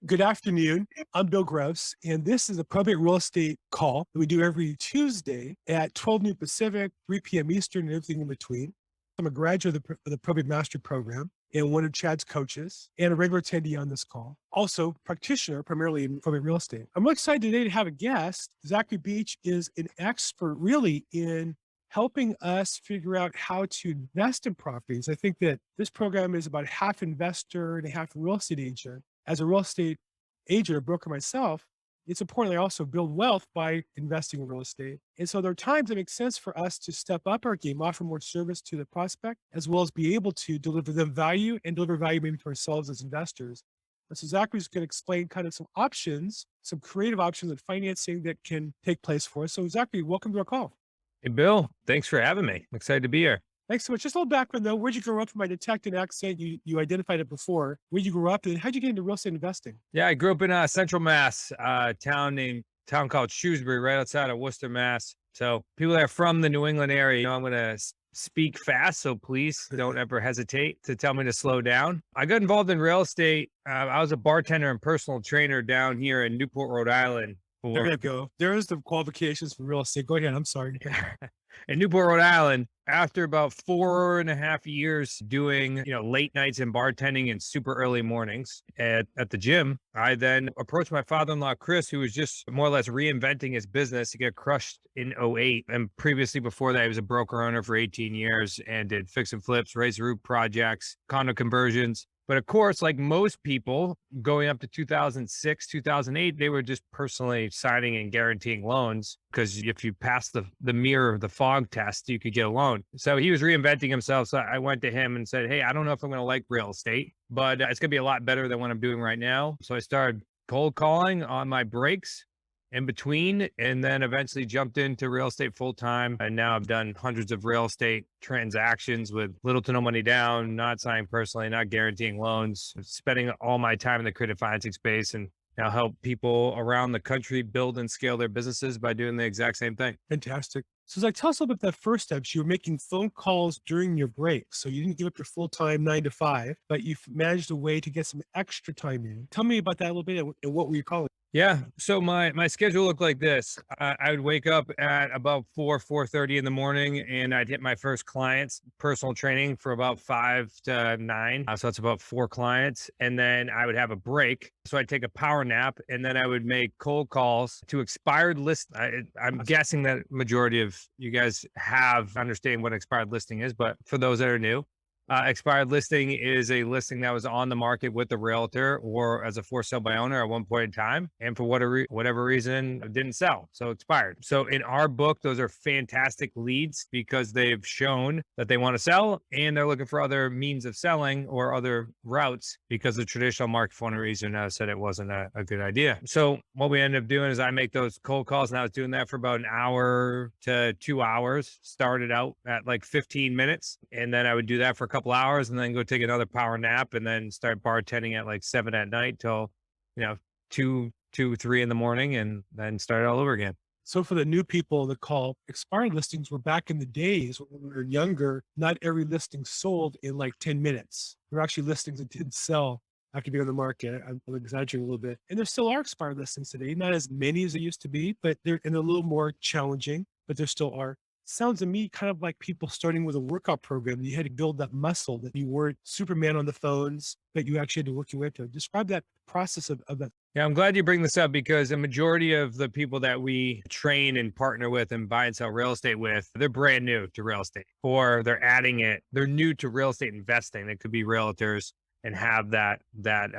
Good afternoon. I'm Bill Gross, and this is a probate real estate call that we do every Tuesday at 12 noon Pacific, 3 p.m. Eastern, and everything in between. I'm a graduate of the Probate Mastery Program and one of Chad's coaches and a regular attendee on this call. Also, practitioner primarily in probate real estate. I'm really excited today to have a guest. Zachary Beach is an expert really in helping us figure out how to invest in properties. I think that this program is about half investor and half real estate agent. As a real estate agent or broker myself, it's important I also build wealth by investing in real estate. And so there are times it makes sense for us to step up our game, offer more service to the prospect, as well as be able to deliver them value and deliver value maybe to ourselves as investors. And so Zachary's going to explain kind of some options, some creative options and financing that can take place for us. So Zachary, welcome to our call. Hey, Bill, thanks for having me. I'm excited to be here. Thanks so much. Just a little background though. Where'd you grow up? From my detected accent, you identified it before. Where'd you grow up and how'd you get into real estate investing? Yeah, I grew up in Central Mass, town called Shrewsbury, right outside of Worcester, Mass. So people that are from the New England area, I'm going to speak fast. So please don't ever hesitate to tell me to slow down. I got involved in real estate. I was a bartender and personal trainer down here in Newport, Rhode Island. There you go. There's the qualifications for real estate. Go ahead. I'm sorry. In Newport, Rhode Island, after about 4.5 years doing, late nights and bartending and super early mornings at the gym, I then approached my father-in-law, Chris, who was just more or less reinventing his business. He got crushed in '08. And previously before that, he was a broker owner for 18 years and did fix and flips, raise roof projects, condo conversions. But of course, like most people going up to 2006, 2008, they were just personally signing and guaranteeing loans because if you pass the mirror, the fog test, you could get a loan. So he was reinventing himself. So I went to him and said, hey, I don't know if I'm going to like real estate, but it's going to be a lot better than what I'm doing right now. So I started cold calling on my breaks in between, and then eventually jumped into real estate full time. And now I've done hundreds of real estate transactions with little to no money down, not signing personally, not guaranteeing loans, spending all my time in the creative financing space, and now help people around the country build and scale their businesses by doing the exact same thing. Fantastic. So like, tell us a little bit about that first step. You were making phone calls during your break. So you didn't give up your full-time 9 to 5, but you've managed a way to get some extra time in. Tell me about that a little bit and what were you calling? Yeah. So my schedule looked like this. I would wake up at about 4:30 in the morning, and I'd hit my first clients, personal training for about 5 to 9. So that's about 4 clients. And then I would have a break. So I'd take a power nap, and then I would make cold calls to expired list. I'm guessing that majority of you guys understand what expired listing is, but for those that are new, expired listing is a listing that was on the market with the realtor or as a for sale by owner at one point in time. And for whatever reason, it didn't sell. So expired. So in our book, those are fantastic leads because they've shown that they want to sell and they're looking for other means of selling or other routes because the traditional market for one reason said it wasn't a good idea. So what we ended up doing is I make those cold calls, and I was doing that for about an hour to 2 hours. Started out at like 15 minutes. And then I would do that for a couple hours and then go take another power nap and then start bartending at like 7 at night till 2, 3 in the morning, and then start all over again. So for the new people that call, expired listings were back in the days when we were younger. Not every listing sold in like 10 minutes. There were actually listings that didn't sell after being on the market. I'm exaggerating a little bit. And there still are expired listings today. Not as many as they used to be, but they're a little more challenging, but there still are. Sounds to me kind of like people starting with a workout program. You had to build that muscle, that you weren't Superman on the phones, but you actually had to work your way up to it. Describe that process of that. Yeah, I'm glad you bring this up because a majority of the people that we train and partner with and buy and sell real estate with, they're brand new to real estate, or they're adding it. They're new to real estate investing. They could be realtors and have that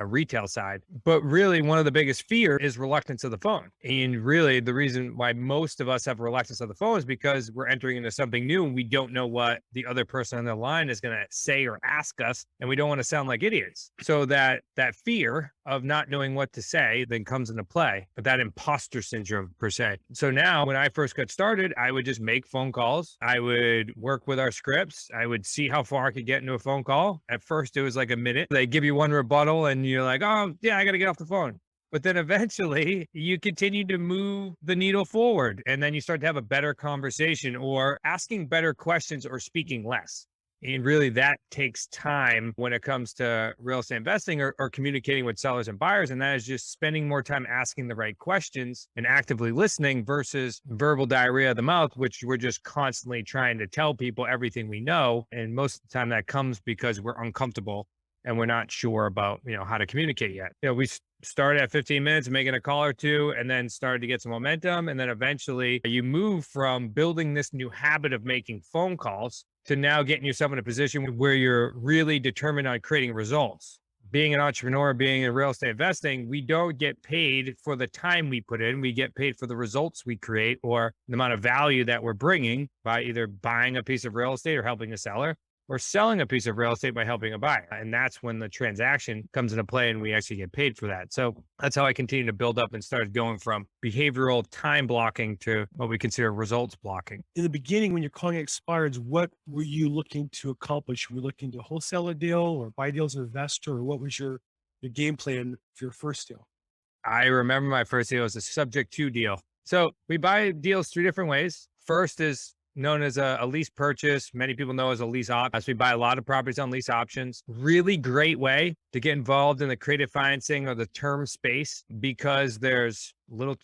retail side. But really, one of the biggest fear is reluctance of the phone. And really, the reason why most of us have reluctance of the phone is because we're entering into something new and we don't know what the other person on the line is going to say or ask us, and we don't want to sound like idiots. So that fear of not knowing what to say then comes into play, but that imposter syndrome per se. So now when I first got started, I would just make phone calls. I would work with our scripts. I would see how far I could get into a phone call. At first it was like a minute. They give you one rebuttal and you're like, oh yeah, I got to get off the phone. But then eventually you continue to move the needle forward, and then you start to have a better conversation or asking better questions or speaking less. And really that takes time when it comes to real estate investing or communicating with sellers and buyers. And that is just spending more time asking the right questions and actively listening versus verbal diarrhea of the mouth, which we're just constantly trying to tell people everything we know. And most of the time that comes because we're uncomfortable and we're not sure about, how to communicate yet. We started at 15 minutes making a call or two and then started to get some momentum. And then eventually you move from building this new habit of making phone calls to now getting yourself in a position where you're really determined on creating results. Being an entrepreneur, being in real estate investing, we don't get paid for the time we put in. We get paid for the results we create or the amount of value that we're bringing by either buying a piece of real estate or helping a seller or selling a piece of real estate by helping a buyer. And that's when the transaction comes into play and we actually get paid for that. So that's how I continue to build up and started going from behavioral time blocking to what we consider results blocking. In the beginning, when your client expires, what were you looking to accomplish? Were you looking to wholesale a deal or buy deals as an investor? Or what was your game plan for your first deal? I remember my first deal was a Sub2 deal. So we buy deals three different ways. First is known as a lease purchase. Many people know as a lease option. As we buy a lot of properties on lease options. Really great way to get involved in the creative financing or the term space because there's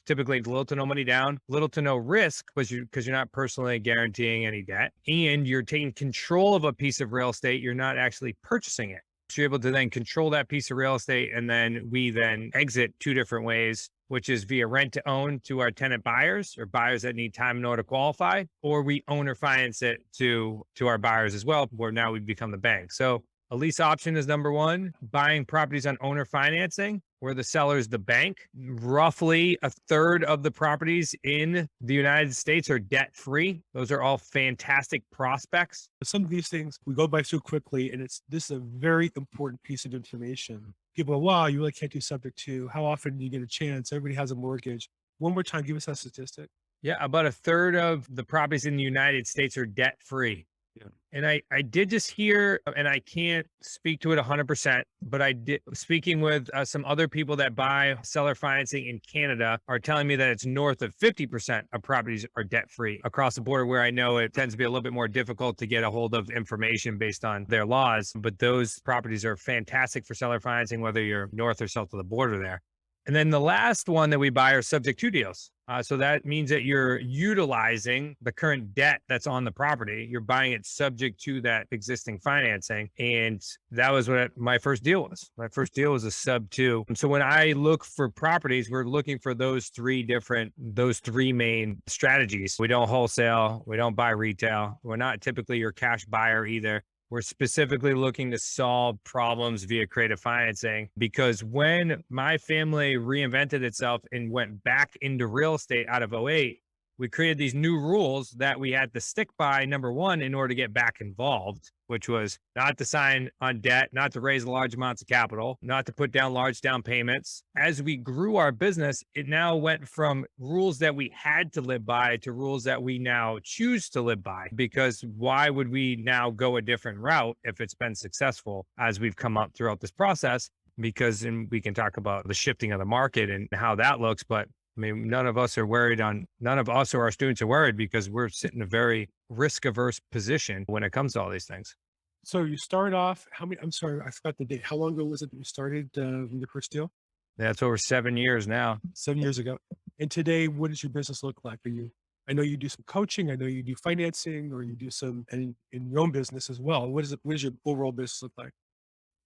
typically little to no money down, little to no risk because you're not personally guaranteeing any debt and you're taking control of a piece of real estate. You're not actually purchasing it. So you're able to then control that piece of real estate. And then we then exit two different ways, which is via rent to own to our tenant buyers or buyers that need time in order to qualify, or we own or finance it to our buyers as well, where now we become the bank. So a lease option is number one, buying properties on owner financing, where the seller is the bank. Roughly a third of the properties in the United States are debt free. Those are all fantastic prospects. Some of these things we go by so quickly, and this is a very important piece of information. People go, wow, you really can't do subject to. How often do you get a chance? Everybody has a mortgage. One more time, give us that statistic. Yeah, about a third of the properties in the United States are debt free. Yeah. And I did just hear, and I can't speak to it 100%, but I did speaking with some other people that buy seller financing in Canada are telling me that it's north of 50% of properties are debt free across the border, where I know it tends to be a little bit more difficult to get a hold of information based on their laws. But those properties are fantastic for seller financing, whether you're north or south of the border there. And then the last one that we buy are Sub2 deals. So that means that you're utilizing the current debt that's on the property. You're buying it subject to that existing financing. And that was what my first deal was. My first deal was a Sub2. And so when I look for properties, we're looking for those three main strategies. We don't wholesale. We don't buy retail. We're not typically your cash buyer either. We're specifically looking to solve problems via creative financing because when my family reinvented itself and went back into real estate out of '08, we created these new rules that we had to stick by, number one, in order to get back involved, which was not to sign on debt, not to raise large amounts of capital, not to put down large down payments. As we grew our business, it now went from rules that we had to live by to rules that we now choose to live by. Because why would we now go a different route if it's been successful as we've come up throughout this process? Because and we can talk about the shifting of the market and how that looks, but I mean, none of us or our students are worried because we're sitting in a very risk averse position when it comes to all these things. So you start off, I'm sorry, I forgot the date. How long ago was it that you started your first deal? That's over 7 years now. 7 years ago. And today, what does your business look like? I know you do some coaching. I know you do financing or you do some in your own business as well. What does your overall business look like?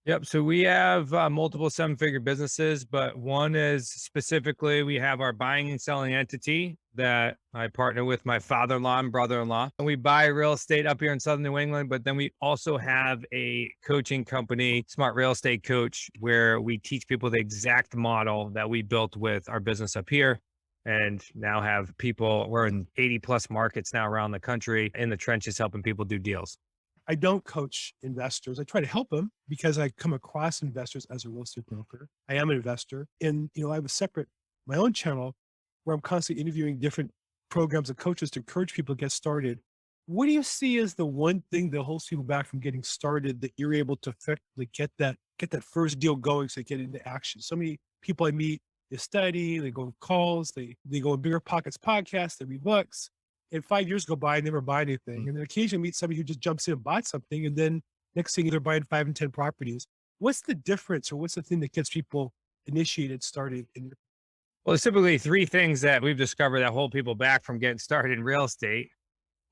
Yep. So we have multiple seven-figure businesses, but one is specifically we have our buying and selling entity that I partner with my father-in-law and brother-in-law. And we buy real estate up here in Southern New England, but then we also have a coaching company, Smart Real Estate Coach, where we teach people the exact model that we built with our business up here. And now have people, we're in 80 plus markets now around the country in the trenches helping people do deals. I don't coach investors. I try to help them because I come across investors as a real estate broker. I am an investor and, I have my own channel where I'm constantly interviewing different programs and coaches to encourage people to get started. What do you see as the one thing that holds people back from getting started that you're able to effectively get that first deal going so they get into action? So many people I meet, they study, they go on calls, they go on Bigger Pockets podcasts, they read books, And 5 years go by, I never buy anything. And then occasionally meet somebody who just jumps in and buys something. And then next thing they're buying 5 and 10 properties. What's the difference, or what's the thing that gets people initiated, started? Well, there's typically three things that we've discovered that hold people back from getting started in real estate.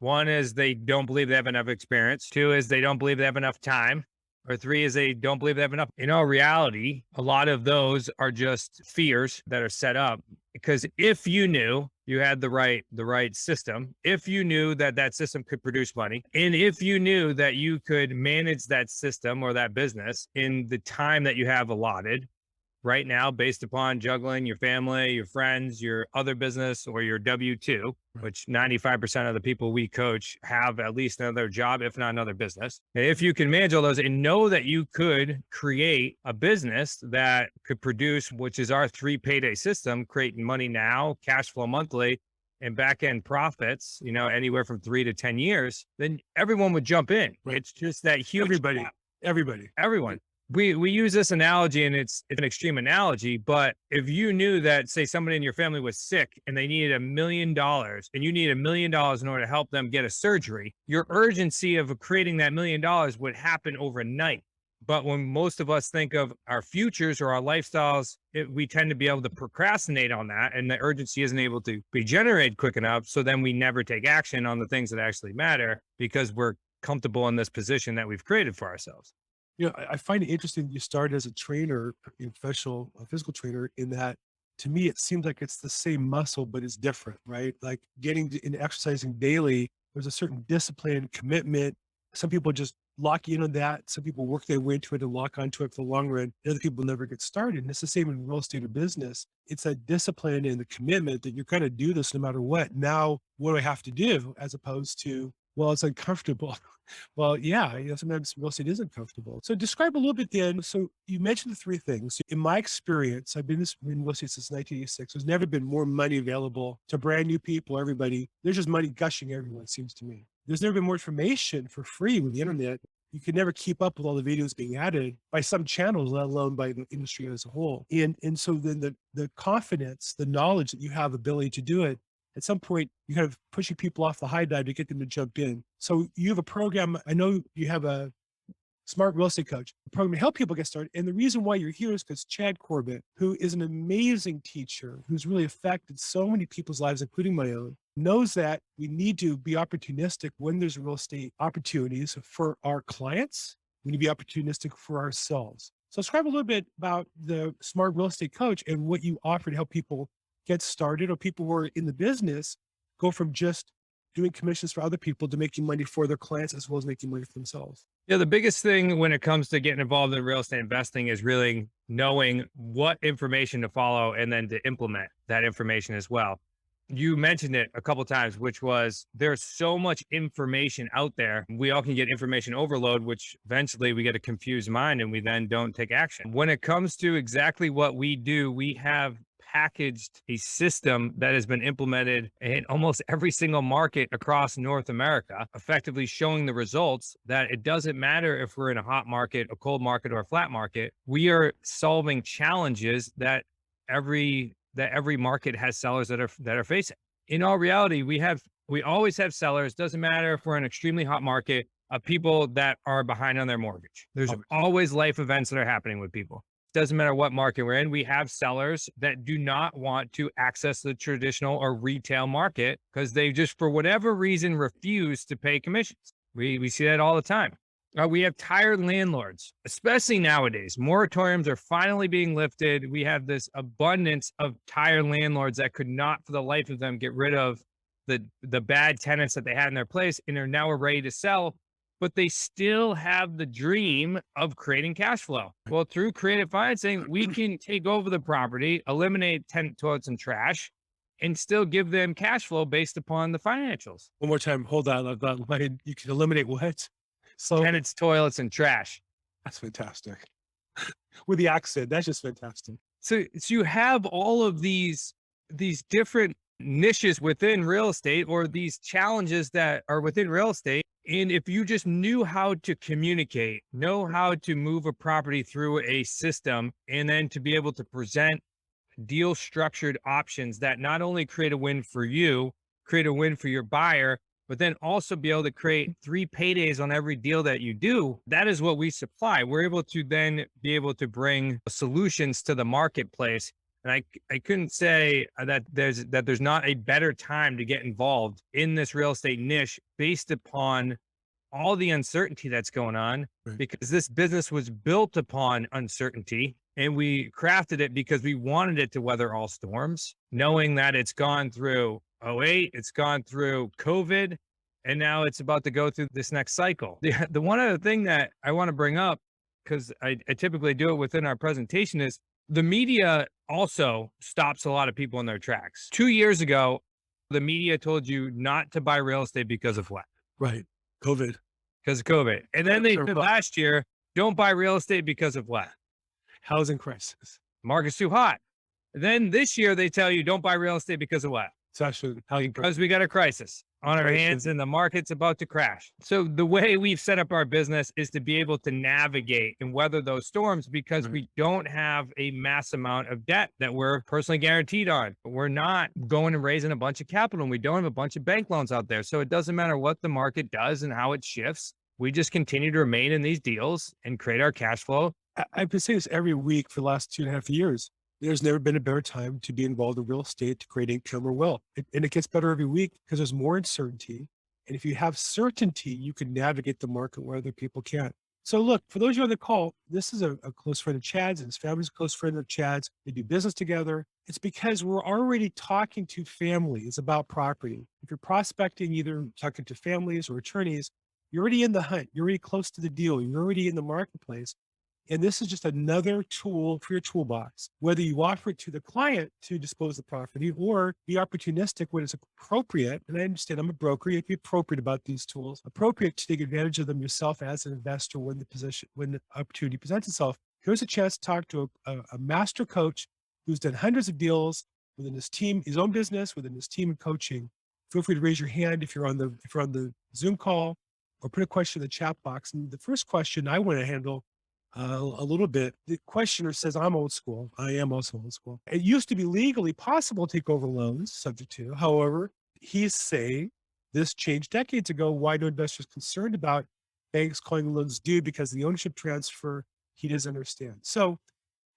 One is they don't believe they have enough experience. Two is they don't believe they have enough time. Or three is they don't believe they have enough. In all reality, a lot of those are just fears that are set up. Because if you knew you had the right system, if you knew that that system could produce money, and if you knew that you could manage that system or that business in the time that you have allotted right now, based upon juggling your family, your friends, your other business, or your W-2, which 95% of the people we coach have at least another job, if not another business. And if you can manage all those and know that you could create a business that could produce, which is our 3 payday system, creating money now, cash flow monthly, and back end profits, anywhere from 3 to 10 years, then everyone would jump in. Right. It's just that huge. Everybody. Everyone. We use this analogy, and it's an extreme analogy, but if you knew that, say, somebody in your family was sick and they needed $1 million and you need $1 million in order to help them get a surgery, your urgency of creating that $1 million would happen overnight. But when most of us think of our futures or our lifestyles, we tend to be able to procrastinate on that, and the urgency isn't able to be generated quick enough. So then we never take action on the things that actually matter because we're comfortable in this position that we've created for ourselves. I find it interesting you started as a trainer, a professional physical trainer, in that to me, it seems like it's the same muscle, but it's different, right? Like in exercising daily, there's a certain discipline, commitment. Some people just lock in on that. Some people work their way into it and lock onto it for the long run. And other people never get started. And it's the same in real estate or business. It's a discipline and the commitment that you're going to do this no matter what. Now, what do I have to do? As opposed to, well, it's uncomfortable. Well, yeah, sometimes real estate is uncomfortable. So describe a little bit then. So you mentioned the 3 things. In my experience, I've been in real estate since 1986. There's never been more money available to brand new people, everybody. There's just money gushing everywhere, it seems to me. There's never been more information for free with the internet. You can never keep up with all the videos being added by some channels, let alone by the industry as a whole. And so then the confidence, the knowledge that you have ability to do it, at some point, you're kind of pushing people off the high dive to get them to jump in. So you have a program. I know you have a smart real estate coach, a program to help people get started. And the reason why you're here is because Chad Corbett, who is an amazing teacher, who's really affected so many people's lives, including my own, knows that we need to be opportunistic when there's real estate opportunities for our clients. We need to be opportunistic for ourselves. So describe a little bit about the smart real estate coach and what you offer to help people get started, or people who are in the business go from just doing commissions for other people to making money for their clients as well as making money for themselves. Yeah, the biggest thing when it comes to getting involved in real estate investing is really knowing what information to follow and then to implement that information as well. You mentioned it a couple of times, which was there's so much information out there. We all can get information overload, which eventually we get a confused mind and we then don't take action. When it comes to exactly what we do, we have packaged a system that has been implemented in almost every single market across North America, effectively showing the results that it doesn't matter if we're in a hot market, a cold market, or a flat market. We are solving challenges that every market has sellers that are facing. In all reality, we always have sellers. Doesn't matter if we're in an extremely hot market, of people that are behind on their mortgage. There's always life events that are happening with people. Doesn't matter what market we're in. We have sellers that do not want to access the traditional or retail market because they just, for whatever reason, refuse to pay commissions. We see that all the time. We have tired landlords, especially nowadays. Moratoriums are finally being lifted. We have this abundance of tired landlords that could not, for the life of them, get rid of the bad tenants that they had in their place, and are now ready to sell, but they still have the dream of creating cash flow. Well, through creative financing, we can take over the property, eliminate tenant toilets and trash, and still give them cash flow based upon the financials. One more time, hold on. You can eliminate what? So tenants, toilets, and trash. That's fantastic. With the accent, that's just fantastic. So you have all of these different niches within real estate, or these challenges that are within real estate. And if you just knew how to communicate, know how to move a property through a system, and then to be able to present deal structured options that not only create a win for you, create a win for your buyer, but then also be able to create 3 paydays on every deal that you do. That is what we supply. We're able to then be able to bring solutions to the marketplace. And I couldn't say that there's not a better time to get involved in this real estate niche based upon all the uncertainty that's going on, Right. because this business was built upon uncertainty, and we crafted it because we wanted it to weather all storms, knowing that it's gone through '08, it's gone through COVID, and now it's about to go through this next cycle. The one other thing that I want to bring up, because I typically do it within our presentation, is the media also stops a lot of people in their tracks. 2 years ago, the media told you not to buy real estate because of what? Right. COVID. Because of COVID. And then they Sure. said last year, don't buy real estate because of what? Housing crisis. Market's too hot. Then this year they tell you don't buy real estate because of what? It's actually housing crisis. Because we got a crisis on our hands and the market's about to crash. So the way we've set up our business is to be able to navigate and weather those storms, because Right. we don't have a mass amount of debt that we're personally guaranteed on. We're not going and raising a bunch of capital, and we don't have a bunch of bank loans out there. So it doesn't matter what the market does and how it shifts. We just continue to remain in these deals and create our cash flow. I've been saying this every week for the last 2.5 years. There's never been a better time to be involved in real estate to create income or wealth. And it gets better every week because there's more uncertainty. And if you have certainty, you can navigate the market where other people can't. So look, for those of you on the call, this is a close friend of Chad's, and his family's a close friend of Chad's. They do business together. It's because we're already talking to families about property. If you're prospecting, either talking to families or attorneys, you're already in the hunt. You're already close to the deal. You're already in the marketplace. And this is just another tool for your toolbox, whether you offer it to the client to dispose of the property or be opportunistic when it's appropriate. And I understand I'm a broker. You have to be appropriate about these tools, appropriate to take advantage of them yourself as an investor when the opportunity presents itself. Here's a chance to talk to a master coach who's done hundreds of deals within his team, his own business, within his team and coaching. Feel free to raise your hand if you're on the Zoom call, or put a question in the chat box. And the first question I want to handle a little bit. The questioner says, I'm old school. I am also old school. It used to be legally possible to take over loans subject to. However, he's saying this changed decades ago. Why do investors concerned about banks calling loans due because of the ownership transfer? He doesn't understand. So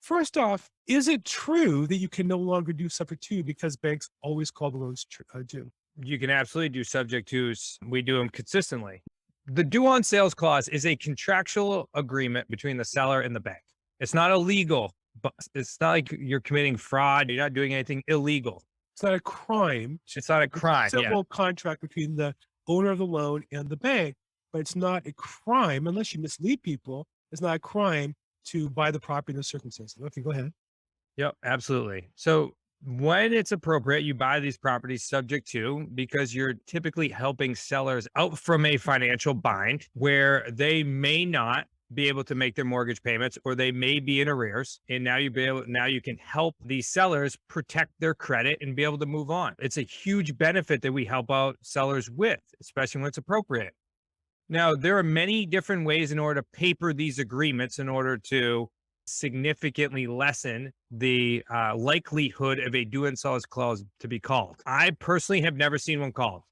first off, is it true that you can no longer do subject to because banks always call the loans due? You can absolutely do subject twos. We do them consistently. The due on sales clause is a contractual agreement between the seller and the bank. It's not illegal, but it's not like you're committing fraud. You're not doing anything illegal. It's not a crime. It's not a crime. It's a civil contract between the owner of the loan and the bank, but it's not a crime unless you mislead people. It's not a crime to buy the property in those circumstances. Okay, go ahead. Yep, absolutely. So when it's appropriate, you buy these properties subject to, because you're typically helping sellers out from a financial bind where they may not be able to make their mortgage payments, or they may be in arrears. And now you can help these sellers protect their credit and be able to move on. It's a huge benefit that we help out sellers with, especially when it's appropriate. Now, there are many different ways in order to paper these agreements in order to significantly lessen the likelihood of a due on sales clause to be called. I personally have never seen one called.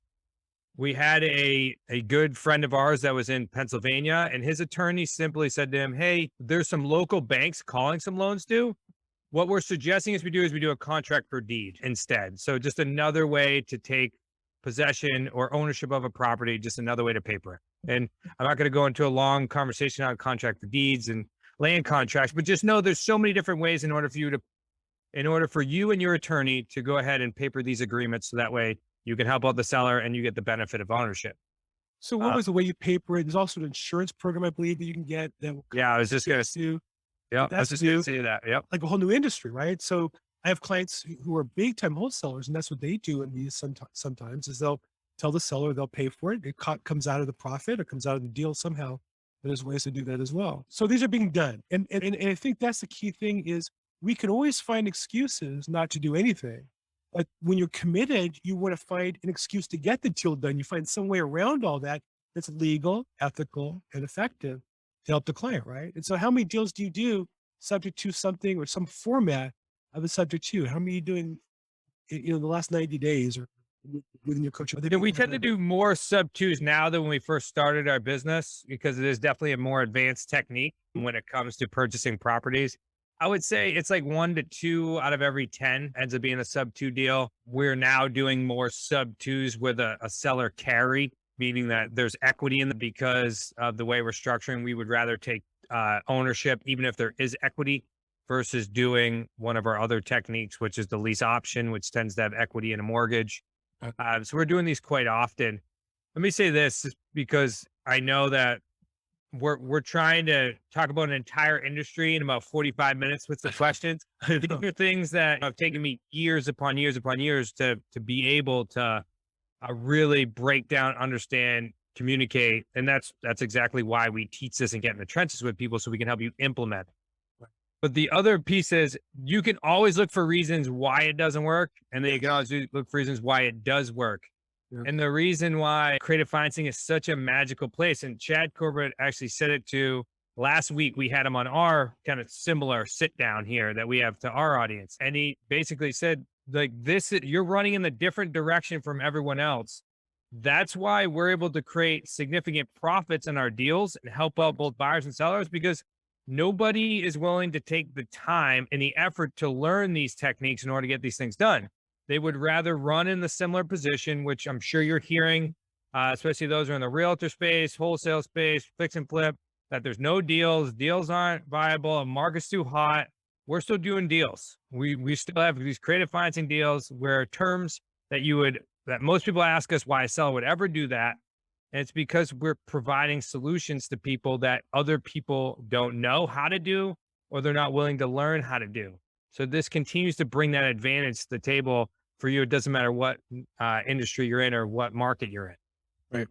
We had a good friend of ours that was in Pennsylvania, and his attorney simply said to him, hey, there's some local banks calling some loans due. What we're suggesting we do a contract per deed instead. So just another way to take possession or ownership of a property, just another way to paper it. And I'm not going to go into a long conversation on contract for deeds and land contracts, but just know there's so many different ways in order for you and your attorney to go ahead and paper these agreements. So that way you can help out the seller and you get the benefit of ownership. So what was the way you paper it? There's also an insurance program, I believe, that you can get. Yeah, I was just going to do. Yeah, I was just going to say that. Yep. Like a whole new industry, right? So I have clients who are big time wholesalers, and that's what they do in these sometimes is they'll tell the seller they'll pay for it. It comes out of the profit or comes out of the deal somehow. There's ways to do that as well. So these are being done. And I think that's the key thing is we can always find excuses not to do anything. But when you're committed, you want to find an excuse to get the deal done. You find some way around all that that's legal, ethical, and effective to help the client, right? And so how many deals do you do subject to something or some format of a subject to? How many are you doing, the last 90 days or within your coaching? Yeah, we tend to do more sub twos now than when we first started our business because it is definitely a more advanced technique when it comes to purchasing properties. I would say it's like 1 to 2 out of every 10 ends up being a sub 2 deal. We're now doing more sub twos with a seller carry, meaning that there's equity in it because of the way we're structuring. We would rather take ownership, even if there is equity, versus doing one of our other techniques, which is the lease option, which tends to have equity in a mortgage. So we're doing these quite often. Let me say this because I know that we're trying to talk about an entire industry in about 45 minutes with the questions. These are things that have taken me years upon years upon years to be able to really break down, understand, communicate, and that's exactly why we teach this and get in the trenches with people so we can help you implement. But the other piece is you can always look for reasons why it doesn't work, and then you can always look for reasons why it does work. Yeah. And the reason why creative financing is such a magical place, and Chad Corbett actually said it to last week. We had him on our kind of similar sit down here that we have to our audience. And he basically said, like, you're running in a different direction from everyone else. That's why we're able to create significant profits in our deals and help out both buyers and sellers because nobody is willing to take the time and the effort to learn these techniques in order to get these things done. They would rather run in the similar position, which I'm sure you're hearing, especially those who are in the realtor space, wholesale space, fix and flip, that there's no deals, deals aren't viable, and market's too hot. We're still doing deals. We still have these creative financing deals where terms that most people ask us why a seller would ever do that. And it's because we're providing solutions to people that other people don't know how to do, or they're not willing to learn how to do. So this continues to bring that advantage to the table for you. It doesn't matter what industry you're in or what market you're in. Right.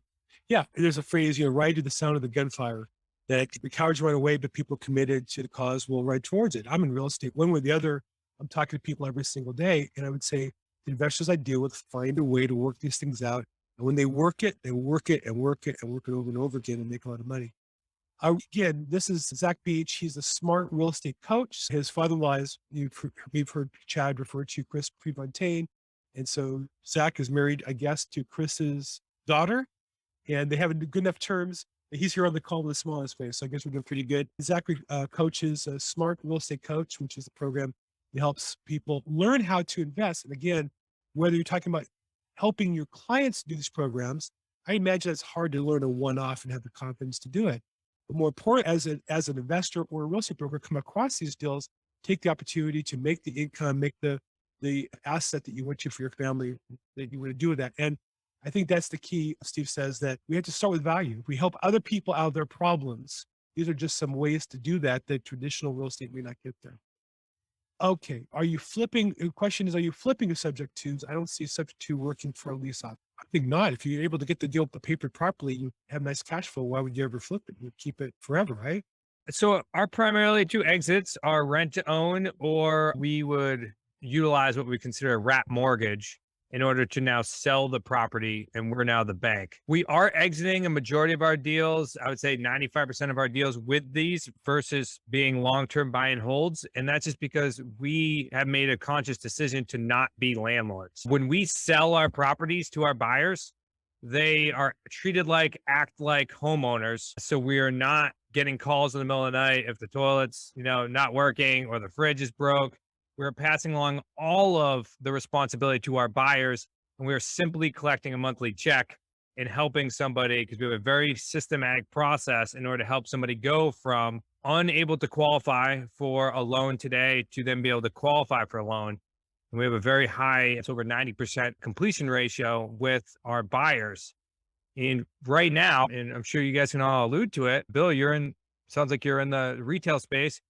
Yeah. There's a phrase, ride to the sound of the gunfire, that the cowards run away, but people committed to the cause will ride towards it. I'm in real estate. One way or the other, I'm talking to people every single day. And I would say the investors I deal with find a way to work these things out. And when they work it, they work it and work it and work it over and over again and make a lot of money. Again, this is Zach Beach. He's a smart real estate coach. His father-in-law is, we've heard Chad refer to Chris Prefontaine. And so Zach is married, I guess, to Chris's daughter, and they have good enough terms. He's here on the call with the smallest face, so I guess we're doing pretty good. Zachary coaches a Smart Real Estate Coach, which is a program that helps people learn how to invest. And again, whether you're talking about helping your clients do these programs, I imagine it's hard to learn a one-off and have the confidence to do it. But more important, as an investor or a real estate broker, come across these deals, take the opportunity to make the income, make the asset that you want to for your family that you want to do with that. And I think that's the key. Steve says that we have to start with value. If we help other people out of their problems, these are just some ways to do that traditional real estate may not get there. Okay. The question is, are you flipping a subject twos? I don't see subject two working for a lease option. I think not. If you're able to get the deal papered properly, you have nice cash flow. Why would you ever flip it? You keep it forever, right? So our primarily two exits are rent to own, or we would utilize what we consider a wrap mortgage in order to now sell the property, and we're now the bank. We are exiting a majority of our deals. I would say 95% of our deals with these versus being long-term buy and holds. And that's just because we have made a conscious decision to not be landlords. When we sell our properties to our buyers, they are act like homeowners. So we are not getting calls in the middle of the night if the toilet's, not working or the fridge is broke. We're passing along all of the responsibility to our buyers, and we're simply collecting a monthly check and helping somebody, because we have a very systematic process in order to help somebody go from unable to qualify for a loan today to then be able to qualify for a loan. And we have a very high, it's over 90% completion ratio with our buyers. And right now, and I'm sure you guys can all allude to it, Bill, sounds like you're in the retail space.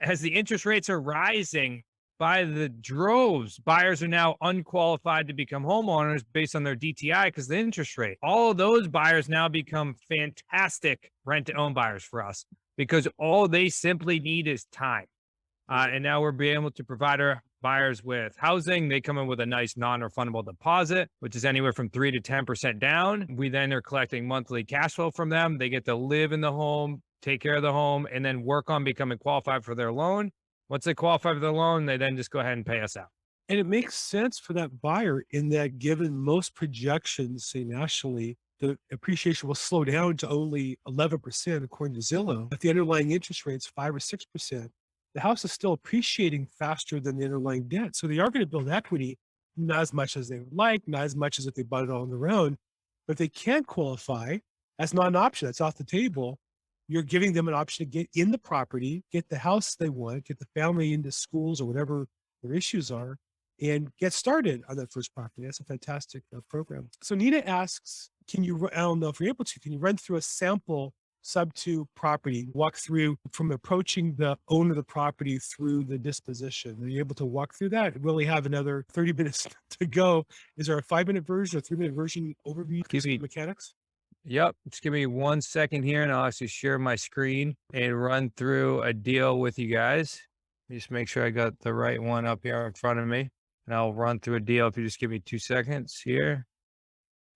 As the interest rates are rising by the droves, buyers are now unqualified to become homeowners based on their DTI because of the interest rate. All of those buyers now become fantastic rent-to-own buyers for us because all they simply need is time. And now we're being able to provide our buyers with housing. They come in with a nice non-refundable deposit, which is anywhere from 3 to 10% down. We then are collecting monthly cash flow from them. They get to live in the home, take care of the home, and then work on becoming qualified for their loan. Once they qualify for the loan, they then just go ahead and pay us out. And it makes sense for that buyer in that given most projections, say nationally, the appreciation will slow down to only 11% according to Zillow. If the underlying interest rate's 5 or 6%, the house is still appreciating faster than the underlying debt. So they are going to build equity, not as much as they would like, not as much as if they bought it all on their own. But if they can't qualify, that's not an option. That's off the table. You're giving them an option to get in the property, get the house they want, get the family into schools or whatever their issues are, and get started on that first property. That's a fantastic program. So Nina asks, I don't know if you're able to, can you run through a sample Sub2 property, walk through from approaching the owner of the property through the disposition? Are you able to walk through that? We only have another 30 minutes to go. Is there a 5-minute version or 3-minute version overview of the mechanics? Yep. Just give me 1 second here and I'll actually share my screen and run through a deal with you guys. Just make sure I got the right one up here in front of me. And I'll run through a deal if you just give me 2 seconds here.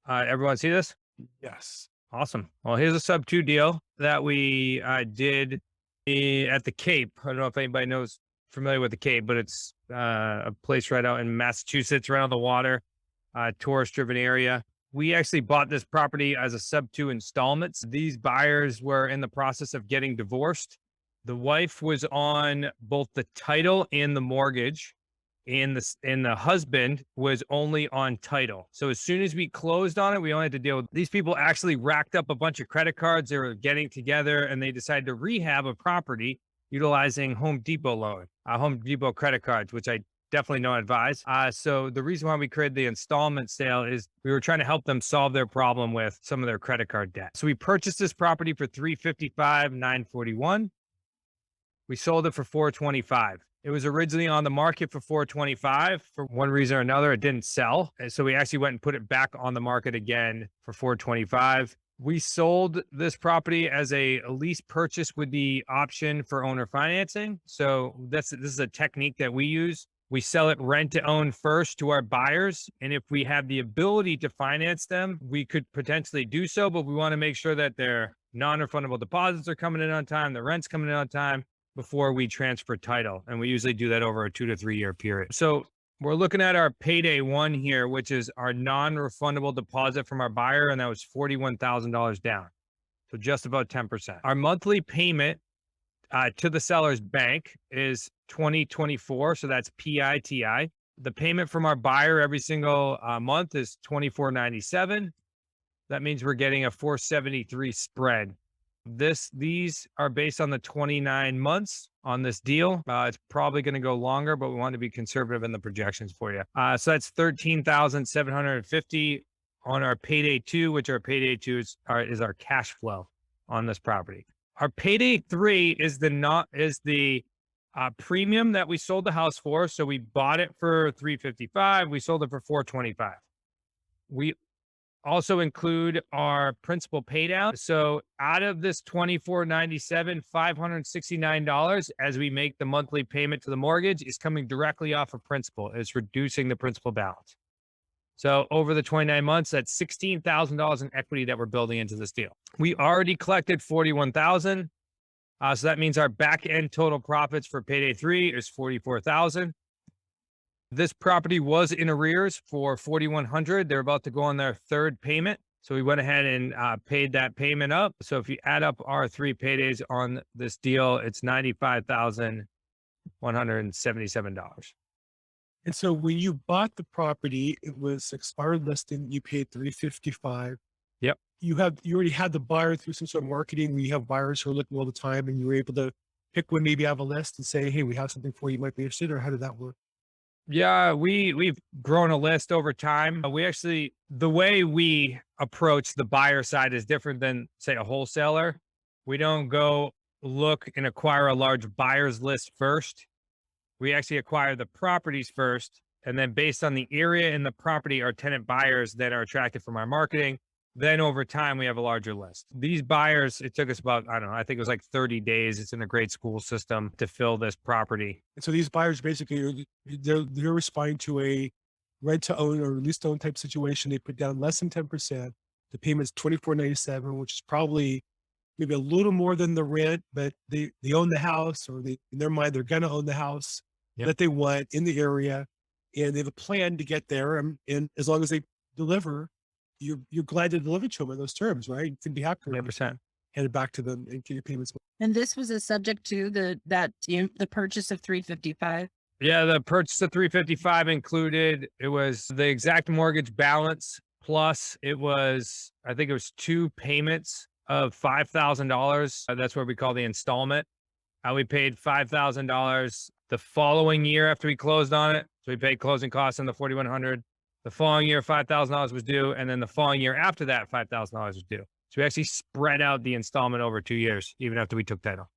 Everyone see this? Yes. Awesome. Well, here's a Sub2 deal that we did at the Cape. I don't know if anybody knows familiar with the Cape, but it's a place right out in Massachusetts, right on the water, tourist-driven area. We actually bought this property as a Sub2 installments. These buyers were in the process of getting divorced. The wife was on both the title and the mortgage, and the husband was only on title. So as soon as we closed on it, we only had to deal with these people actually racked up a bunch of credit cards. They were getting together and they decided to rehab a property utilizing Home Depot loan, Home Depot credit cards, which I definitely don't advise. So the reason why we created the installment sale is we were trying to help them solve their problem with some of their credit card debt. So we purchased this property for $355,941. We sold it for $425. It was originally on the market for $425. For one reason or another, it didn't sell. And so we actually went and put it back on the market again for $425. We sold this property as a lease purchase with the option for owner financing. So this is a technique that we use. We sell it rent to own first to our buyers. And if we have the ability to finance them, we could potentially do so, but we want to make sure that their non-refundable deposits are coming in on time, the rent's coming in on time before we transfer title. And we usually do that over a 2 to 3 year period. So we're looking at our payday one here, which is our non-refundable deposit from our buyer. And that was $41,000 down. So just about 10%. Our monthly payment to the seller's bank is $20.24. So that's PITI. The payment from our buyer every single month is $24.97. That means we're getting a $473 spread. These are based on the 29 months on this deal. It's probably going to go longer, but we want to be conservative in the projections for you. So that's $13,750 on our payday two, which our payday two is our cash flow on this property. Our payday three is the premium that we sold the house for. So we bought it for $355. We sold it for $425. We also include our principal pay down. So out of this $24.97, $569 as we make the monthly payment to the mortgage is coming directly off of principal. It's reducing the principal balance. So over the 29 months, that's $16,000 in equity that we're building into this deal. We already collected $41,000. So that means our back end total profits for payday three is $44,000. This property was in arrears for $4,100. They're about to go on their third payment. So we went ahead and paid that payment up. So if you add up our three paydays on this deal, it's $95,177. And so when you bought the property, it was expired listing, you paid $355. Yep. You already had the buyer through some sort of marketing where you have buyers who are looking all the time and you were able to pick one, maybe have a list and say, hey, we have something for you, might be interested, or how did that work? Yeah, we've grown a list over time. The way we approach the buyer side is different than, say, a wholesaler. We don't go look and acquire a large buyer's list first. We actually acquire the properties first. And then based on the area and the property, our tenant buyers that are attracted from our marketing. Then over time, we have a larger list. These buyers, it took us about, I don't know, I think it was like 30 days. It's in a great school system to fill this property. And so these buyers basically, they're responding to a rent to own or lease to own type situation. They put down less than 10%. The payment's $24.97, which is probably maybe a little more than the rent, but they own the house, or in their mind, they're going to own the house that they want in the area. and they have a plan to get there. And as long as they deliver, you're glad to deliver to them in those terms, right? You can be happy. 100%. Hand it back to them and get your payments. And this was a subject to the purchase of 355. Yeah, the purchase of 355 included, it was the exact mortgage balance, plus it was, I think it was 2 payments of $5,000. That's what we call the installment. We paid $5,000 the following year after we closed on it. So we paid closing costs on the $4,100. The following year, $5,000 was due. And then the following year after that, $5,000 was due. So we actually spread out the installment over 2 years, even after we took title.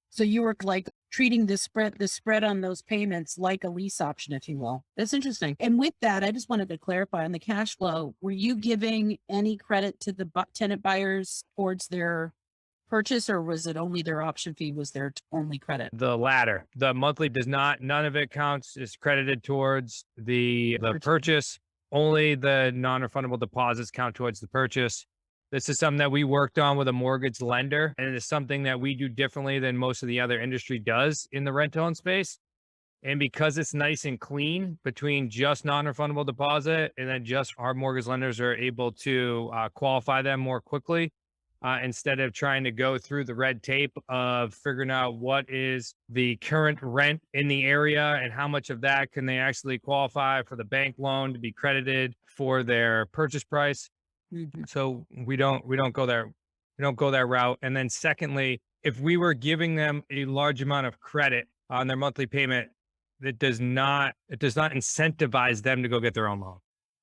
So you were like treating the spread on those payments like a lease option, if you will. That's interesting. And with that, I just wanted to clarify on the cash flow, were you giving any credit to the tenant buyers towards their purchase, or was it only their option fee was their only credit? The latter. The monthly does not, none of it counts, is credited towards the purchase. Only the non-refundable deposits count towards the purchase. This is something that we worked on with a mortgage lender, and it is something that we do differently than most of the other industry does in the rent-to-own space. And because it's nice and clean between just non-refundable deposit and then just our mortgage lenders are able to qualify them more quickly, instead of trying to go through the red tape of figuring out what is the current rent in the area and how much of that can they actually qualify for the bank loan to be credited for their purchase price. Mm-hmm. So we don't go there. We don't go that route. And then secondly, if we were giving them a large amount of credit on their monthly payment, it does not incentivize them to go get their own loan.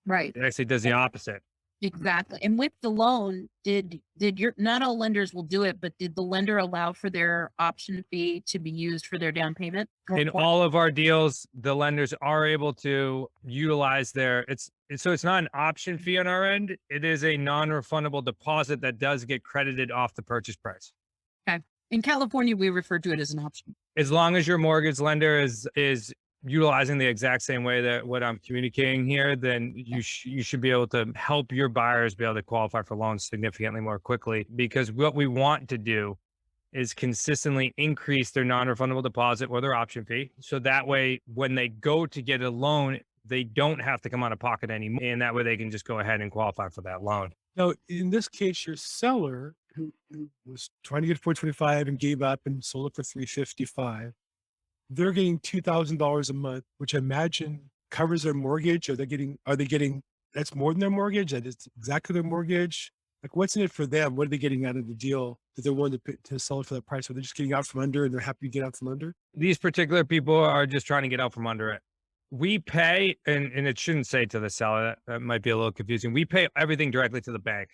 Right. It actually does the opposite. Exactly. And with the loan, did your, not all lenders will do it, but did the lender allow for their option fee to be used for their down payment? In all of our deals, the lenders are able to utilize so it's not an option fee on our end. It is a non-refundable deposit that does get credited off the purchase price. Okay. In California, we refer to it as an option. As long as your mortgage lender is utilizing the exact same way that what I'm communicating here, then you should be able to help your buyers be able to qualify for loans significantly more quickly, because what we want to do is consistently increase their non-refundable deposit or their option fee. So that way, when they go to get a loan, they don't have to come out of pocket anymore. And that way they can just go ahead and qualify for that loan. Now, in this case, your seller who was trying to get 425 and gave up and sold it for 355, they're getting $2,000 a month, which I imagine covers their mortgage. Are they getting, that's more than their mortgage? That is exactly their mortgage? Like, what's in it for them? What are they getting out of the deal that they're willing to sell it for that price? Are they just getting out from under and they're happy to get out from under? These particular people are just trying to get out from under it. We pay, and it shouldn't say to the seller, that might be a little confusing. We pay everything directly to the bank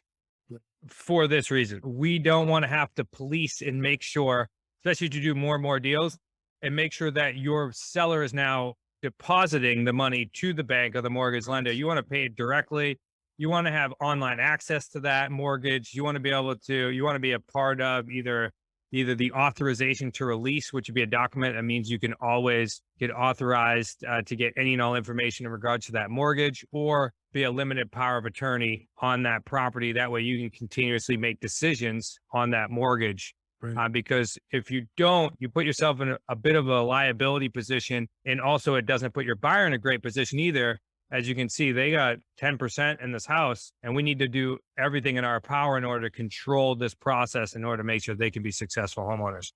for this reason. We don't want to have to police and make sure, especially as you do more and more deals, and make sure that your seller is now depositing the money to the bank or the mortgage lender. You want to pay it directly. You want to have online access to that mortgage. You want to be able to, you want to be a part of either the authorization to release, which would be a document that means you can always get authorized to get any and all information in regards to that mortgage, or be a limited power of attorney on that property. That way you can continuously make decisions on that mortgage. Right. Because if you don't, you put yourself in a bit of a liability position. And also it doesn't put your buyer in a great position either. As you can see, they got 10% in this house, and we need to do everything in our power in order to control this process in order to make sure they can be successful homeowners.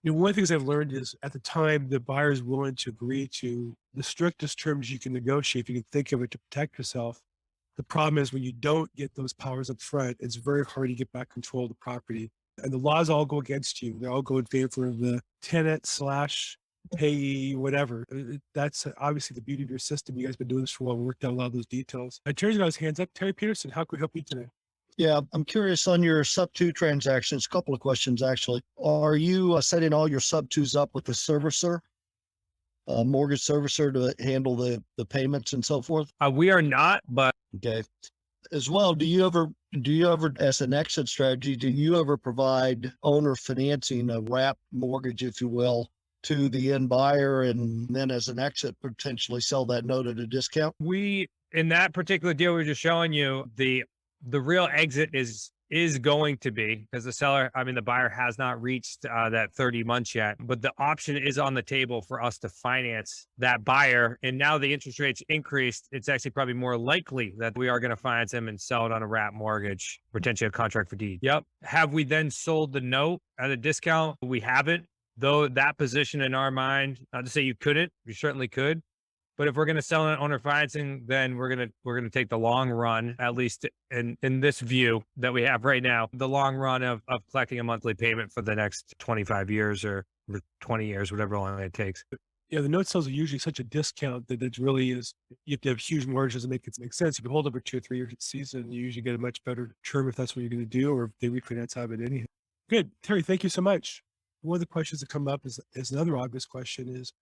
You know, one of the things I've learned is at the time the buyer is willing to agree to the strictest terms you can negotiate, if you can think of it, to protect yourself. The problem is when you don't get those powers up front, it's very hard to get back control of the property. And the laws all go against you. They all go in favor of the tenant / payee, whatever. That's obviously the beauty of your system. You guys have been doing this for a while. We worked out a lot of those details. Terry's got his hands up. Terry Peterson, how can we help you today? Yeah, I'm curious on your Sub2 transactions. A couple of questions, actually. Are you setting all your Sub2s up with a servicer, a mortgage servicer, to handle the payments and so forth? We are not, but Okay. As well, do you ever, as an exit strategy, do you ever provide owner financing, a wrap mortgage, if you will, to the end buyer, and then as an exit potentially sell that note at a discount? in that particular deal we were just showing you, the real exit is is going to be, because the buyer has not reached that 30 months yet, but the option is on the table for us to finance that buyer. And now the interest rates increased. It's actually probably more likely that we are going to finance them and sell it on a wrap mortgage, potentially a contract for deed. Yep. Have we then sold the note at a discount? We haven't, though that position in our mind, not to say you couldn't, you certainly could. But if we're going to sell an owner financing, then we're going to take the long run, at least in this view that we have right now, the long run of collecting a monthly payment for the next 25 years or 20 years, whatever long it takes. Yeah, the note sales are usually such a discount that it really is. You have to have huge margins to make it make sense. If you hold over 2 or 3 years season, you usually get a much better term if that's what you're going to do, or if they refinance out of it anyhow. Good, Terry. Thank you so much. One of the questions that come up is another obvious question is,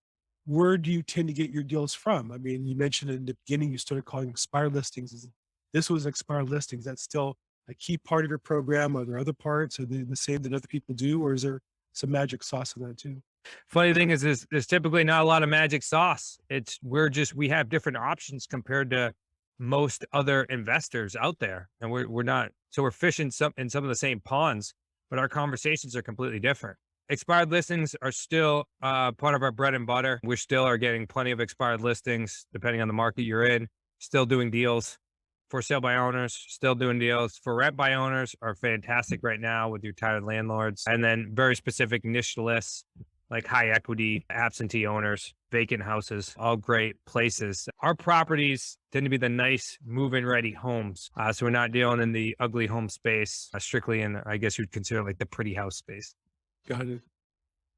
where do you tend to get your deals from? I mean, you mentioned in the beginning, you started calling expired listings. This was expired listings. That's still a key part of your program. Are there other parts? Are they the same that other people do? Or is there some magic sauce in that too? Funny thing is there's typically not a lot of magic sauce. We have different options compared to most other investors out there. And we're not, so we're fishing in some of the same ponds, but our conversations are completely different. Expired listings are still part of our bread and butter. We still are getting plenty of expired listings, depending on the market you're in. Still doing deals for sale by owners, still doing deals for rent by owners are fantastic right now with your retired landlords. And then very specific niche lists like high equity, absentee owners, vacant houses, all great places. Our properties tend to be the nice move-in ready homes. So we're not dealing in the ugly home space, strictly in, I guess you'd consider like the pretty house space. Got it.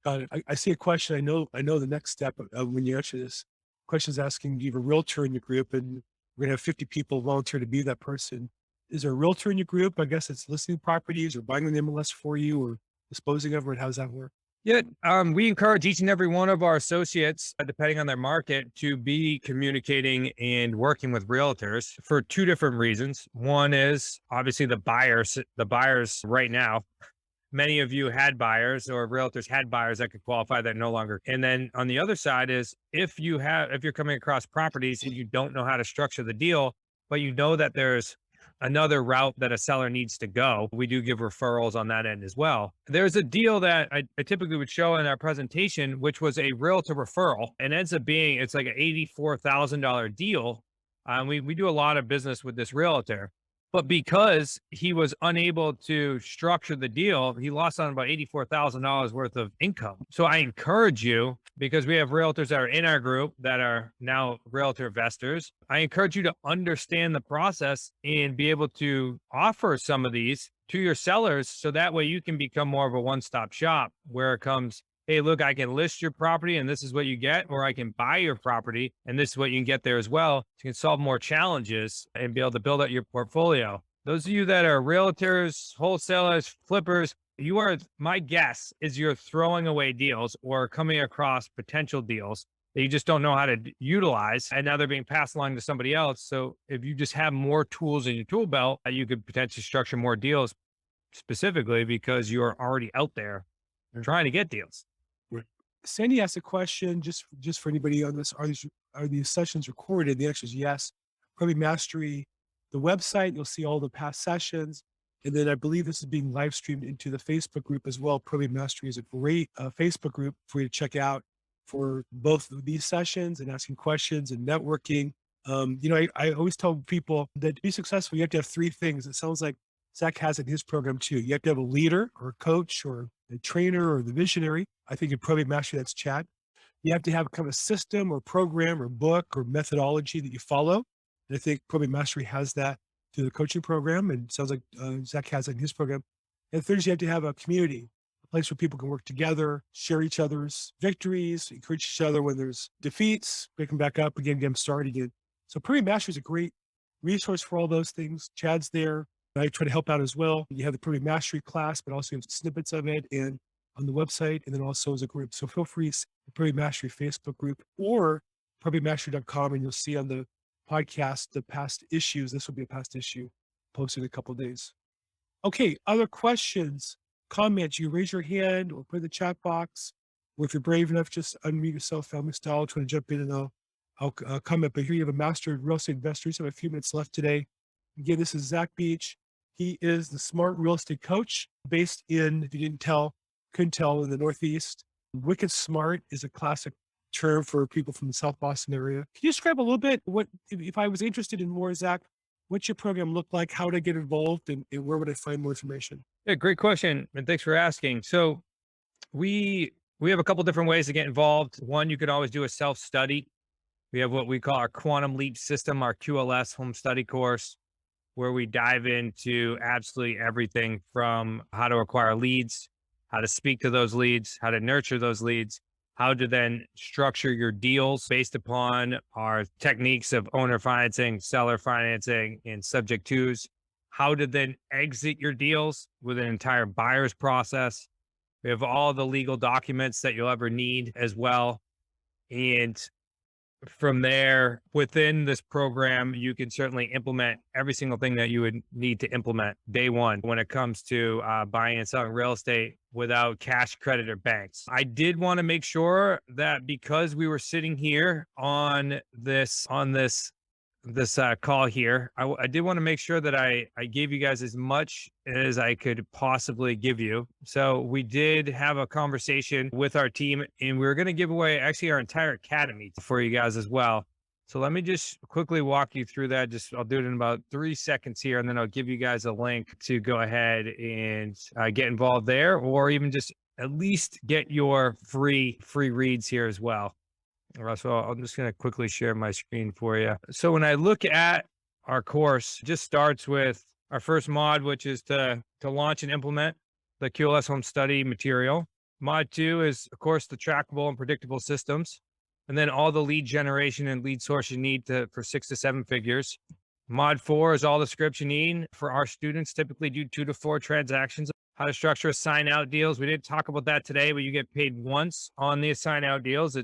Got it. I see a question. I know the next step when you answer this question is asking, do you have a realtor in your group? And we're going to have 50 people volunteer to be that person. Is there a realtor in your group? I guess it's listing properties or buying the MLS for you or disposing of it. How does that work? Yeah, we encourage each and every one of our associates, depending on their market, to be communicating and working with realtors for 2 different reasons. One is obviously the buyers right now. Many of you had buyers or realtors had buyers that could qualify that no longer. And then on the other side is if you're coming across properties and you don't know how to structure the deal, but you know that there's another route that a seller needs to go, we do give referrals on that end as well. There's a deal that I typically would show in our presentation, which was a realtor referral, and ends up being, it's like an $84,000 deal. We do a lot of business with this realtor. But because he was unable to structure the deal, he lost on about $84,000 worth of income. So I encourage you, because we have realtors that are in our group that are now realtor investors, I encourage you to understand the process and be able to offer some of these to your sellers. So that way you can become more of a one-stop shop where it comes, hey, look, I can list your property and this is what you get, or I can buy your property and this is what you can get there as well. So you can solve more challenges and be able to build out your portfolio. Those of you that are realtors, wholesalers, flippers, my guess is you're throwing away deals or coming across potential deals that you just don't know how to utilize. And now they're being passed along to somebody else. So if you just have more tools in your tool belt, you could potentially structure more deals specifically because you're already out there trying to get deals. Sandy asked a question just for anybody on this. Are these sessions recorded? The answer is yes. Probably Mastery, the website, you'll see all the past sessions. And then I believe this is being live streamed into the Facebook group as well. Probably Mastery is a great Facebook group for you to check out for both of these sessions and asking questions and networking. I always tell people that to be successful, you have to have 3 things. It sounds like Zach has in his program too. You have to have a leader or a coach or a trainer or the visionary. I think in Probate Mastery, that's Chad. You have to have kind of a system or program or book or methodology that you follow. And I think Probate Mastery has that through the coaching program. And it sounds like Zach has it in his program. And third, you have to have a community, a place where people can work together, share each other's victories, encourage each other when there's defeats, pick them back up again, get them started again. So Probate Mastery is a great resource for all those things. Chad's there. I try to help out as well. You have the Probate Mastery class, but also you have snippets of it and on the website, and then also as a group. So feel free to the Probate Mastery Facebook group or probatemastery.com, and you'll see on the podcast the past issues. This will be a past issue posted in a couple of days. Okay, other questions, comments, you raise your hand or put in the chat box, or if you're brave enough, just unmute yourself, family style, trying to jump in and I'll comment. But here you have a master real estate investor. You have a few minutes left today. Again, this is Zach Beach. He is the smart real estate coach based in, if you couldn't tell, in the Northeast. Wicked smart is a classic term for people from the South Boston area. Can you describe a little bit what, if I was interested in more, Zach, what's your program look like? How would I get involved, and where would I find more information? Yeah, great question. And thanks for asking. So we have a couple different ways to get involved. One, you could always do a self-study. We have what we call our Quantum Leap System, our QLS home study course, where we dive into absolutely everything from how to acquire leads, how to speak to those leads, how to nurture those leads, how to then structure your deals based upon our techniques of owner financing, seller financing, and subject twos, how to then exit your deals with an entire buyer's process. We have all the legal documents that you'll ever need as well. And from there, within this program, you can certainly implement every single thing that you would need to implement day one when it comes to buying and selling real estate without cash, credit, or banks. I did want to make sure that because we were sitting here on this call here, I did want to make sure that I gave you guys as much as I could possibly give you. So we did have a conversation with our team, and we were going to give away actually our entire academy for you guys as well. So let me just quickly walk you through that. I'll do it in about 3 seconds here, and then I'll give you guys a link to go ahead and get involved there, or even just at least get your free reads here as well. So I'm just going to quickly share my screen for you. So when I look at our course, it just starts with our first mod, which is to launch and implement the QLS home study material. Mod 2 is, of course, the trackable and predictable systems, and then all the lead generation and lead source you need for 6 to 7 figures. Mod 4 is all the scripts you need for our students. Typically do 2 to 4 transactions. How to structure assign out deals. We didn't talk about that today, but you get paid once on the assign out deals.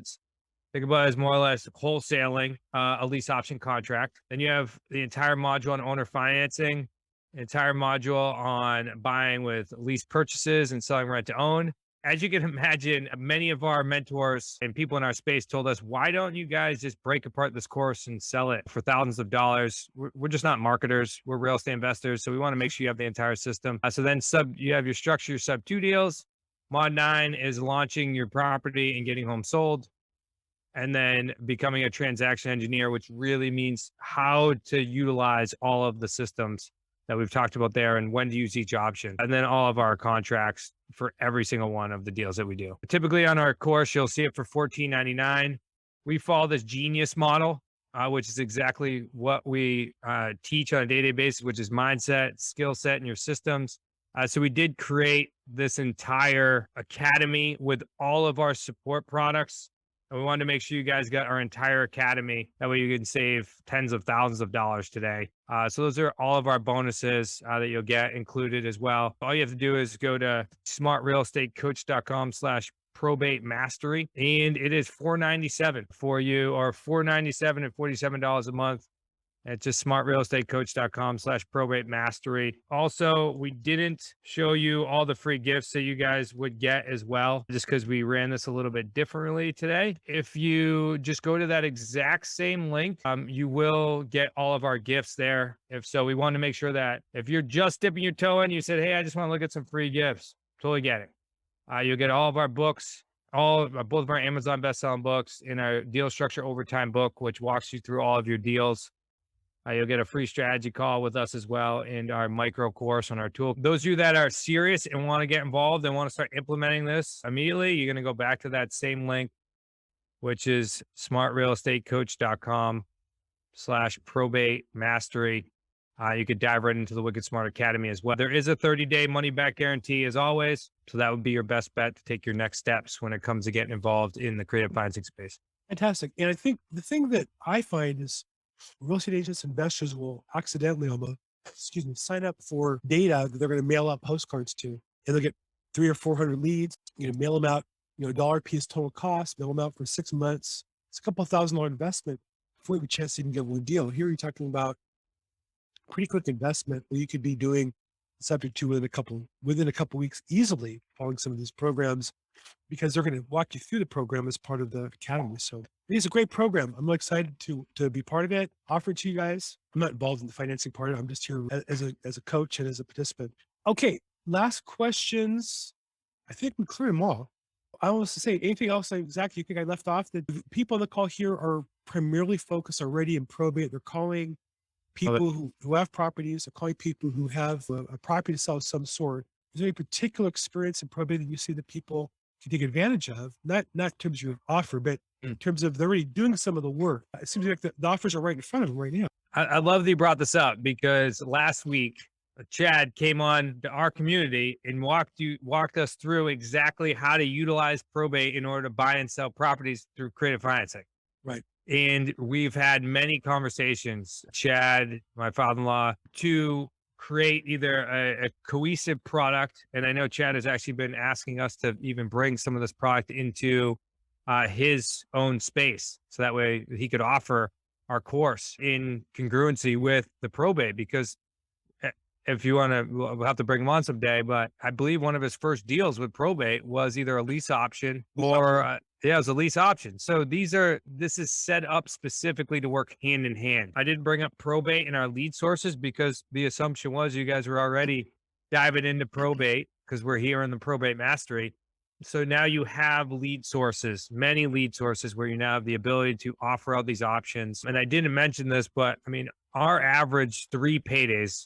Think about it as more or less wholesaling a lease option contract. Then you have the entire module on owner financing, entire module on buying with lease purchases and selling rent to own. As you can imagine, many of our mentors and people in our space told us, why don't you guys just break apart this course and sell it for thousands of dollars? We're just not marketers. We're real estate investors. So we want to make sure you have the entire system. So then you have your structure, your Sub2 Deals. Mod 9 is launching your property and getting home sold. And then becoming a transaction engineer, which really means how to utilize all of the systems that we've talked about there and when to use each option. And then all of our contracts for every single one of the deals that we do. Typically on our course, you'll see it for $14.99. We follow this genius model, which is exactly what we teach on a day-to-day basis, which is mindset, skill set, and your systems. So we did create this entire academy with all of our support products. And we wanted to make sure you guys got our entire academy. That way you can save tens of thousands of dollars today. So those are all of our bonuses that you'll get included as well. All you have to do is go to smartrealestatecoach.com/probate mastery. And it is $497 for you, or $497 and $47 a month. It's just smartrealestatecoach.com/probate mastery. Also, we didn't show you all the free gifts that you guys would get as well, just because we ran this a little bit differently today. If you just go to that exact same link, you will get all of our gifts there. If so, we want to make sure that if you're just dipping your toe in, you said, hey, I just want to look at some free gifts, totally get it. You'll get all of our books, both of our Amazon bestselling books, and our Deal Structure Overtime book, which walks you through all of your deals. You'll get a free strategy call with us as well, and our micro course on our tool. Those of you that are serious and want to get involved and want to start implementing this immediately, you're going to go back to that same link, which is smartrealestatecoach.com/probate mastery. You could dive right into the Wicked Smart Academy as well. There is a 30-day money-back guarantee as always. So that would be your best bet to take your next steps when it comes to getting involved in the creative financing space. Fantastic. And I think the thing that I find is real estate agents, investors will accidentally sign up for data that they're going to mail out postcards to, and they'll get 300 or 400 leads, mail them out, $1 a piece total cost, mail them out for 6 months. It's a couple $1,000 investment before you have a chance to even get one deal. Here you're talking about pretty quick investment where you could be doing subject to within a couple weeks easily following some of these programs, because they're going to walk you through the program as part of the academy. So it's a great program. I'm really excited to be part of it, offer it to you guys. I'm not involved in the financing part. I'm just here as a coach and as a participant. Okay, last questions. I think we cleared them all. I want to say anything else, Zach, you think I left off? The people on the call here are primarily focused already in probate. They're calling people who have properties, they're calling people who have a property to sell of some sort. Is there any particular experience in probate that you see that people can take advantage of? Not in terms of your offer, but in terms of they're already doing some of the work. It seems like the offers are right in front of them right now. I love that you brought this up, because last week, Chad came on to our community and walked us through exactly how to utilize probate in order to buy and sell properties through creative financing. Right. And we've had many conversations, Chad, my father-in-law, to create either a cohesive product. And I know Chad has actually been asking us to even bring some of this product into his own space, so that way he could offer our course in congruency with the probate. Because if you want to, we'll have to bring him on someday, but I believe one of his first deals with probate was either a lease option or it was a lease option. So this is set up specifically to work hand in hand. I did bring up probate in our lead sources because the assumption was you guys were already diving into probate because we're here in the probate mastery. So now you have lead sources, many lead sources, where you now have the ability to offer out these options. And I didn't mention this, but I mean, our average 3 paydays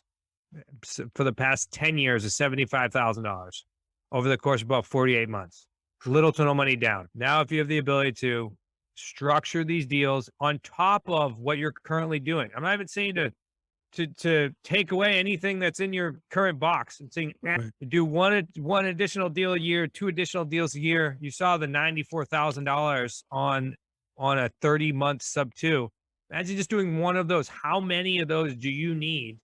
for the past 10 years is $75,000 over the course of about 48 months. Little to no money down. Now, if you have the ability to structure these deals on top of what you're currently doing, I'm not even saying to take away anything that's in your current box and saying, do one additional deal a year, 2 additional deals a year. You saw the $94,000 on a 30-month Sub2. Imagine just doing one of those. How many of those do you need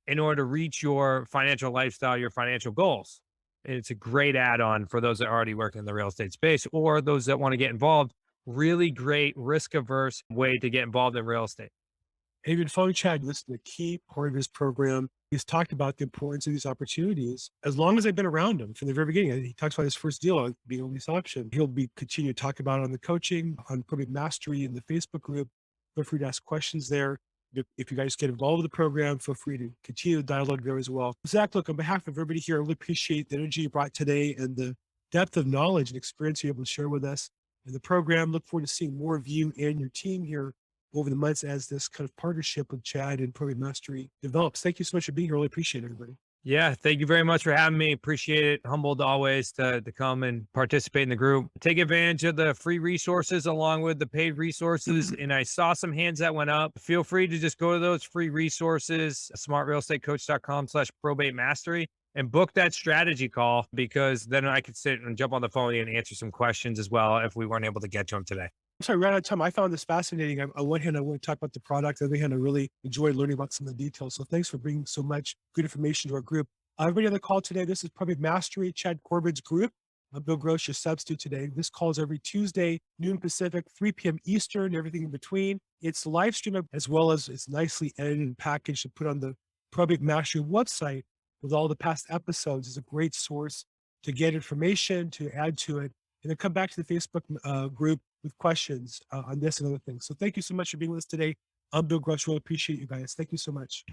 in order to reach your financial lifestyle, your financial goals? And it's a great add-on for those that are already working in the real estate space or those that want to get involved. Really great risk-averse way to get involved in real estate. And you've been following Chad. This is a key part of his program. He's talked about the importance of these opportunities as long as I've been around him from the very beginning. He talks about his first deal being a lease option. He'll be continue to talk about it on the coaching, on probate mastery in the Facebook group. Feel free to ask questions there. If you guys get involved with the program, feel free to continue the dialogue there as well. Zach, look, on behalf of everybody here, I really appreciate the energy you brought today and the depth of knowledge and experience you're able to share with us in the program. Look forward to seeing more of you and your team here over the months as this kind of partnership with Chad and Probate Mastery develops. Thank you so much for being here. Really appreciate it, everybody. Yeah, thank you very much for having me. Appreciate it. Humbled always to come and participate in the group. Take advantage of the free resources along with the paid resources. And I saw some hands that went up. Feel free to just go to those free resources, smartrealestatecoach.com/probate mastery, and book that strategy call, because then I could sit and jump on the phone and answer some questions as well if we weren't able to get to them today. So I ran out of time. I found this fascinating. On one hand, I want to talk about the product. On the other hand, I really enjoyed learning about some of the details. So thanks for bringing so much good information to our group. Everybody on the call today, this is Probate Mastery, Chad Corbin's group. I'm Bill Gross, your substitute today. This call is every Tuesday, noon Pacific, 3 p.m. Eastern, everything in between. It's live streamed as well as it's nicely edited and packaged and put on the Probate Mastery website with all the past episodes. It's a great source to get information, to add to it, and then come back to the Facebook group with questions on this and other things. So thank you so much for being with us today. I'm Bill Gross. Really appreciate you guys. Thank you so much.